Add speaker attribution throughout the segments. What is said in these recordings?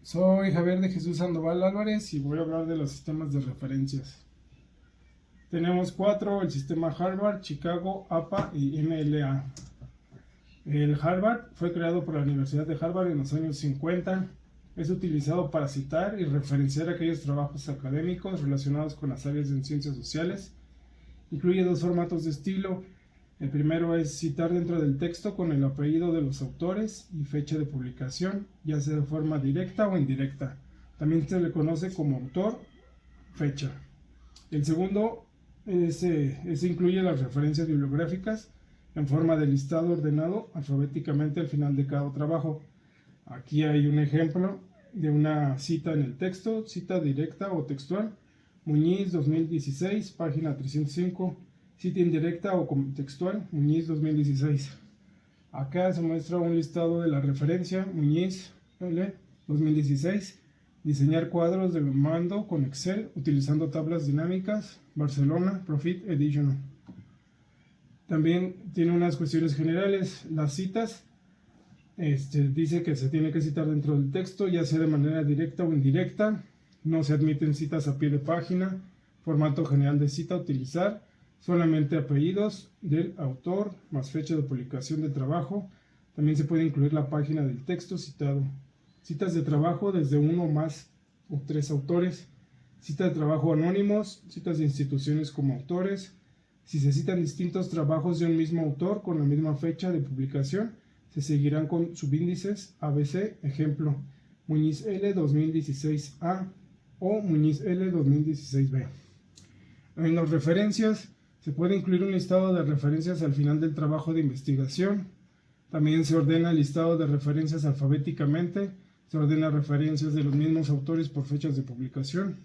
Speaker 1: Soy Javier de Jesús Sandoval Álvarez y voy a hablar de los sistemas de referencias. Tenemos cuatro: el sistema Harvard, Chicago, APA y MLA. El Harvard fue creado por la Universidad de Harvard en los años 50. Es utilizado para citar y referenciar aquellos trabajos académicos relacionados con las áreas de ciencias sociales. Incluye dos formatos de estilo. El primero es citar dentro del texto con el apellido de los autores y fecha de publicación, ya sea de forma directa o indirecta. También se le conoce como autor, fecha. El segundo incluye las referencias bibliográficas en forma de listado ordenado alfabéticamente al final de cada trabajo. Aquí hay un ejemplo de una cita en el texto, cita directa o textual. Muñiz 2016, página 305. Cita indirecta o textual, Muñiz 2016. Acá se muestra un listado de la referencia, Muñiz 2016. Diseñar cuadros de mando con Excel utilizando tablas dinámicas, Barcelona, Profit Edition. También tiene unas cuestiones generales. Las citas, dice que se tiene que citar dentro del texto, ya sea de manera directa o indirecta. No se admiten citas a pie de página. Formato general de cita a utilizar: solamente apellidos del autor más fecha de publicación del trabajo. También se puede incluir la página del texto citado. Citas de trabajo desde uno más o tres autores. Citas de trabajo anónimos. Citas de instituciones como autores. Si se citan distintos trabajos de un mismo autor con la misma fecha de publicación, se seguirán con subíndices ABC. Ejemplo: Muñiz L 2016A o Muñiz L 2016B. En las referencias, se puede incluir un listado de referencias al final del trabajo de investigación. También se ordena el listado de referencias alfabéticamente. Se ordena referencias de los mismos autores por fechas de publicación.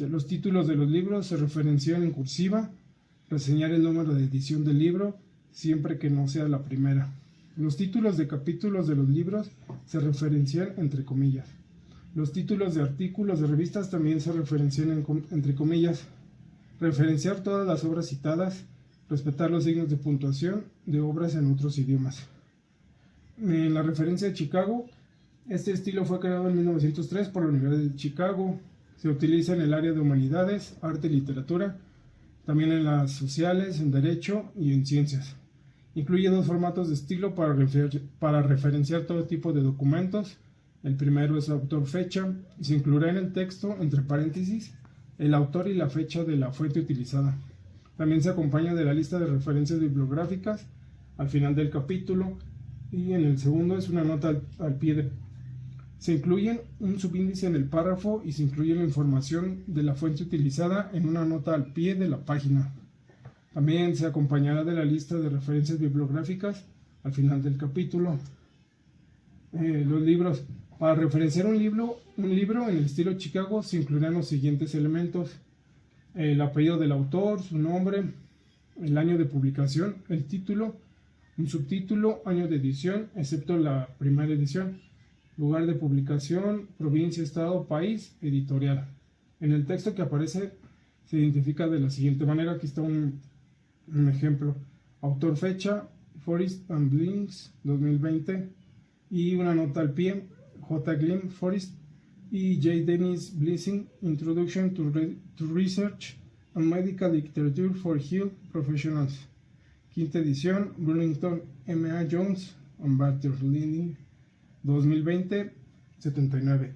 Speaker 1: Los títulos de los libros se referencian en cursiva. Reseñar el número de edición del libro, siempre que no sea la primera. Los títulos de capítulos de los libros se referencian entre comillas. Los títulos de artículos de revistas también se referencian entre comillas. Referenciar todas las obras citadas. Respetar los signos de puntuación de obras en otros idiomas. En la referencia de Chicago, este estilo fue creado en 1903 por la Universidad de Chicago. Se utiliza en el área de humanidades, arte y literatura, también en las sociales, en derecho y en ciencias. Incluye dos formatos de estilo para referenciar todo tipo de documentos. El primero es autor-fecha y se incluirá en el texto, entre paréntesis, el autor y la fecha de la fuente utilizada. También se acompaña de la lista de referencias bibliográficas al final del capítulo, y en el segundo es una nota al pie. Se incluye un subíndice en el párrafo y se incluye la información de la fuente utilizada en una nota al pie de la página. También se acompañará de la lista de referencias bibliográficas al final del capítulo. Los libros. Para referenciar un libro en el estilo Chicago se incluirán los siguientes elementos: el apellido del autor, su nombre, el año de publicación, el título, un subtítulo, año de edición, excepto la primera edición, lugar de publicación, provincia, estado, país, editorial. En el texto que aparece se identifica de la siguiente manera. Aquí está un ejemplo: autor, fecha, Forest and Blinks 2020, y una nota al pie: J. Glim Forest y J. Dennis Blessing, Introduction to Research and Medical Literature for Health Professionals, quinta edición, Burlington M.A. Jones and Bartlett 2020, 79.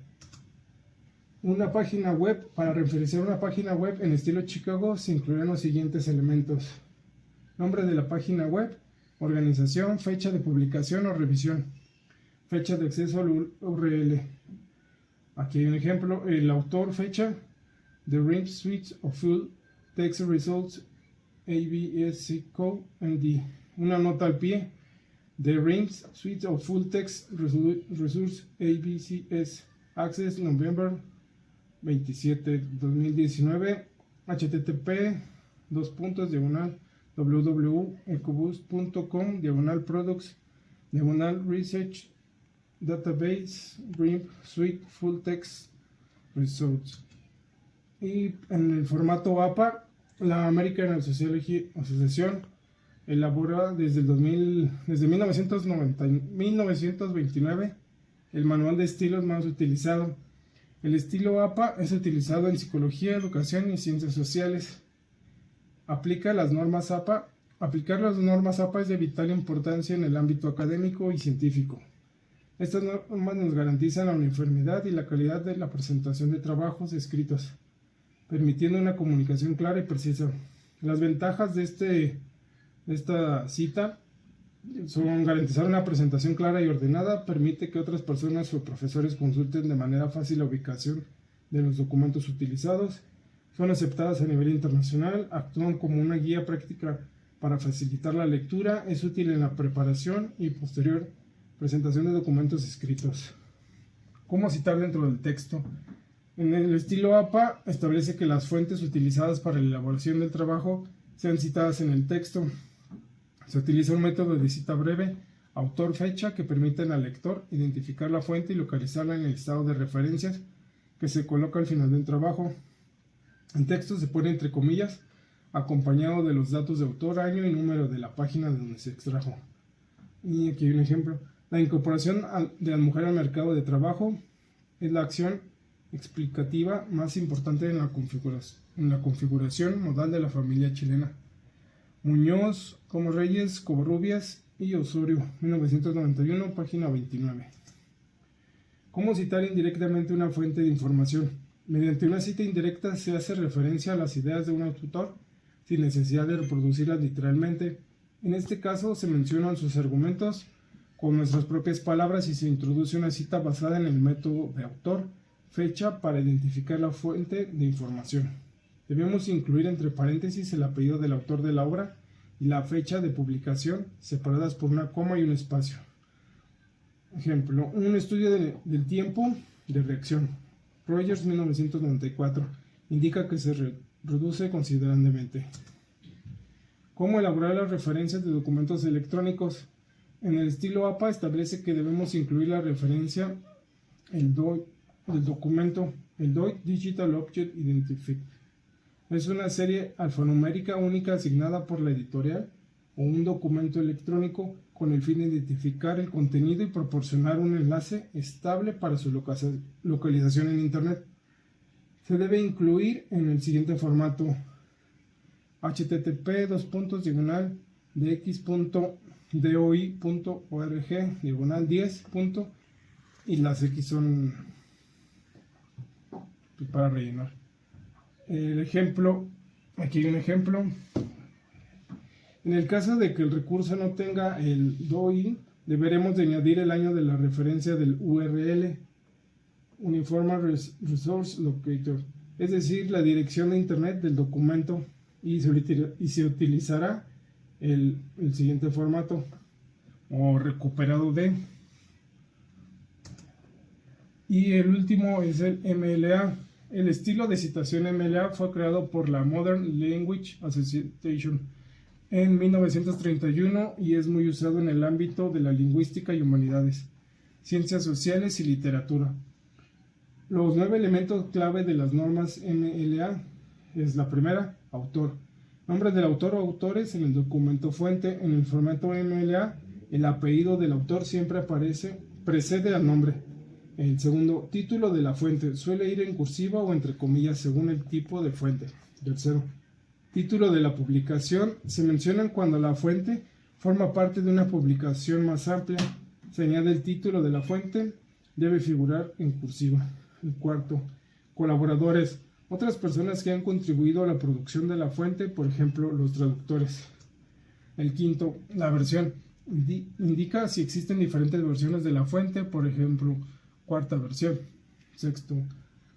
Speaker 1: Una página web. Para referenciar una página web en estilo Chicago se incluirán los siguientes elementos: nombre de la página web, organización, fecha de publicación o revisión, fecha de acceso al URL. Aquí hay un ejemplo: el autor, fecha, The RIMS Suite of Full Text Results ABSC Code MD. Una nota al pie: The RIMS Suite of Full Text Results ABCS Access November 27, 2019. http www.ecoboost.com/products/research database RIMS Suite Full Text Results. Y en el formato APA, la American Association elabora desde 1929 El manual de estilos más utilizado. El estilo APA es utilizado en psicología, educación y ciencias sociales. Aplicar las normas APA es de vital importancia en el ámbito académico y científico. Estas normas nos garantizan la uniformidad y la calidad de la presentación de trabajos escritos, permitiendo una comunicación clara y precisa. Las ventajas de esta cita son garantizar una presentación clara y ordenada, permite que otras personas o profesores consulten de manera fácil la ubicación de los documentos utilizados, son aceptadas a nivel internacional, actúan como una guía práctica para facilitar la lectura, es útil en la preparación y posterior presentación de documentos escritos. ¿Cómo citar dentro del texto? En el estilo APA establece que las fuentes utilizadas para la elaboración del trabajo sean citadas en el texto. Se utiliza un método de cita breve, autor-fecha, que permiten al lector identificar la fuente y localizarla en el listado de referencias que se coloca al final del trabajo. El texto se pone entre comillas, acompañado de los datos de autor, año y número de la página de donde se extrajo. Y aquí hay un ejemplo. La incorporación de la mujer al mercado de trabajo es la acción explicativa más importante en la configuración modal de la familia chilena. Muñoz, Como Reyes, Covarrubias y Osorio, 1991, página 29. ¿Cómo citar indirectamente una fuente de información? Mediante una cita indirecta se hace referencia a las ideas de un autor sin necesidad de reproducirlas literalmente. En este caso se mencionan sus argumentos con nuestras propias palabras y se introduce una cita basada en el método de autor-fecha para identificar la fuente de información. Debemos incluir entre paréntesis el apellido del autor de la obra y la fecha de publicación, separadas por una coma y un espacio. Ejemplo, un estudio del tiempo de reacción. Rogers, 1994, indica que se reduce considerablemente. ¿Cómo elaborar las referencias de documentos electrónicos? En el estilo APA establece que debemos incluir la referencia del documento, el DOI Digital Object Identifier. Es una serie alfanumérica única asignada por la editorial o un documento electrónico con el fin de identificar el contenido y proporcionar un enlace estable para su localización en Internet. Se debe incluir en el siguiente formato: http://dx.doi.org/10. Y las X son para rellenar. El ejemplo, aquí hay un ejemplo. En el caso de que el recurso no tenga el DOI, deberemos de añadir el año de la referencia del URL, Uniform Resource Locator, es decir, la dirección de internet del documento, y se utilizará el siguiente formato, o recuperado de. Y el último es el MLA. El estilo de citación MLA fue creado por la Modern Language Association en 1931 y es muy usado en el ámbito de la lingüística y humanidades, ciencias sociales y literatura. Los 9 elementos clave de las normas MLA es la primera, autor. Nombre del autor o autores en el documento fuente. En el formato MLA, el apellido del autor siempre precede al nombre. El segundo, título de la fuente. Suele ir en cursiva o entre comillas según el tipo de fuente. Tercero, título de la publicación. Se mencionan cuando la fuente forma parte de una publicación más amplia. Se añade el título de la fuente. Debe figurar en cursiva. El cuarto, colaboradores. Otras personas que han contribuido a la producción de la fuente, por ejemplo, los traductores. El quinto, la versión. Indica si existen diferentes versiones de la fuente, por ejemplo, cuarta versión. Sexto,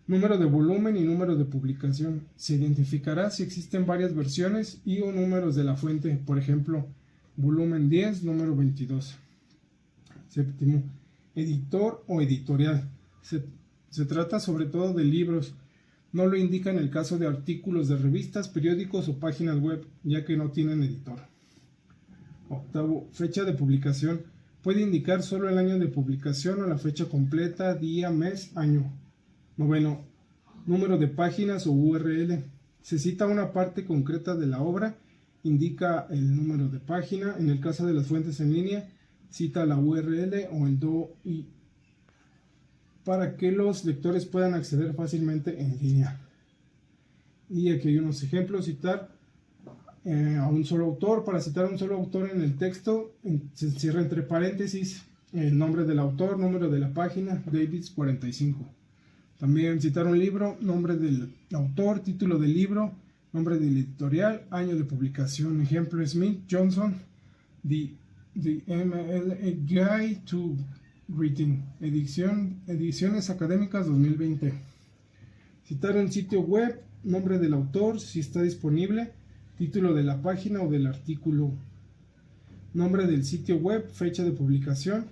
Speaker 1: número de volumen y número de publicación. Se identificará si existen varias versiones y o números de la fuente, por ejemplo, volumen 10, número 22. Séptimo, editor o editorial. Se trata sobre todo de libros. No lo indica en el caso de artículos de revistas, periódicos o páginas web, ya que no tienen editor. Octavo, fecha de publicación. Puede indicar solo el año de publicación o la fecha completa, día, mes, año. Noveno, número de páginas o URL. Se cita una parte concreta de la obra, indica el número de página. En el caso de las fuentes en línea, cita la URL o el DOI. para que los lectores puedan acceder fácilmente en línea. Y aquí hay unos ejemplos: citar a un solo autor. Para citar a un solo autor en el texto, se encierra entre paréntesis el nombre del autor, número de la página, Davids 45. También citar un libro, nombre del autor, título del libro, nombre del editorial, año de publicación. Ejemplo: Smith Johnson, The MLA Guide to Writing, ediciones académicas 2020. Citar un sitio web, nombre del autor, si está disponible, título de la página o del artículo, nombre del sitio web, fecha de publicación,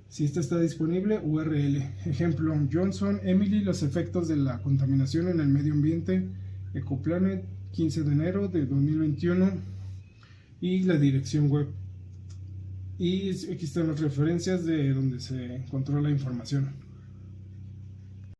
Speaker 1: si esta está disponible, URL. Ejemplo: Johnson, Emily, los efectos de la contaminación en el medio ambiente, Ecoplanet, 15 de enero de 2021, y la dirección web. Y aquí están las referencias de donde se encontró la información.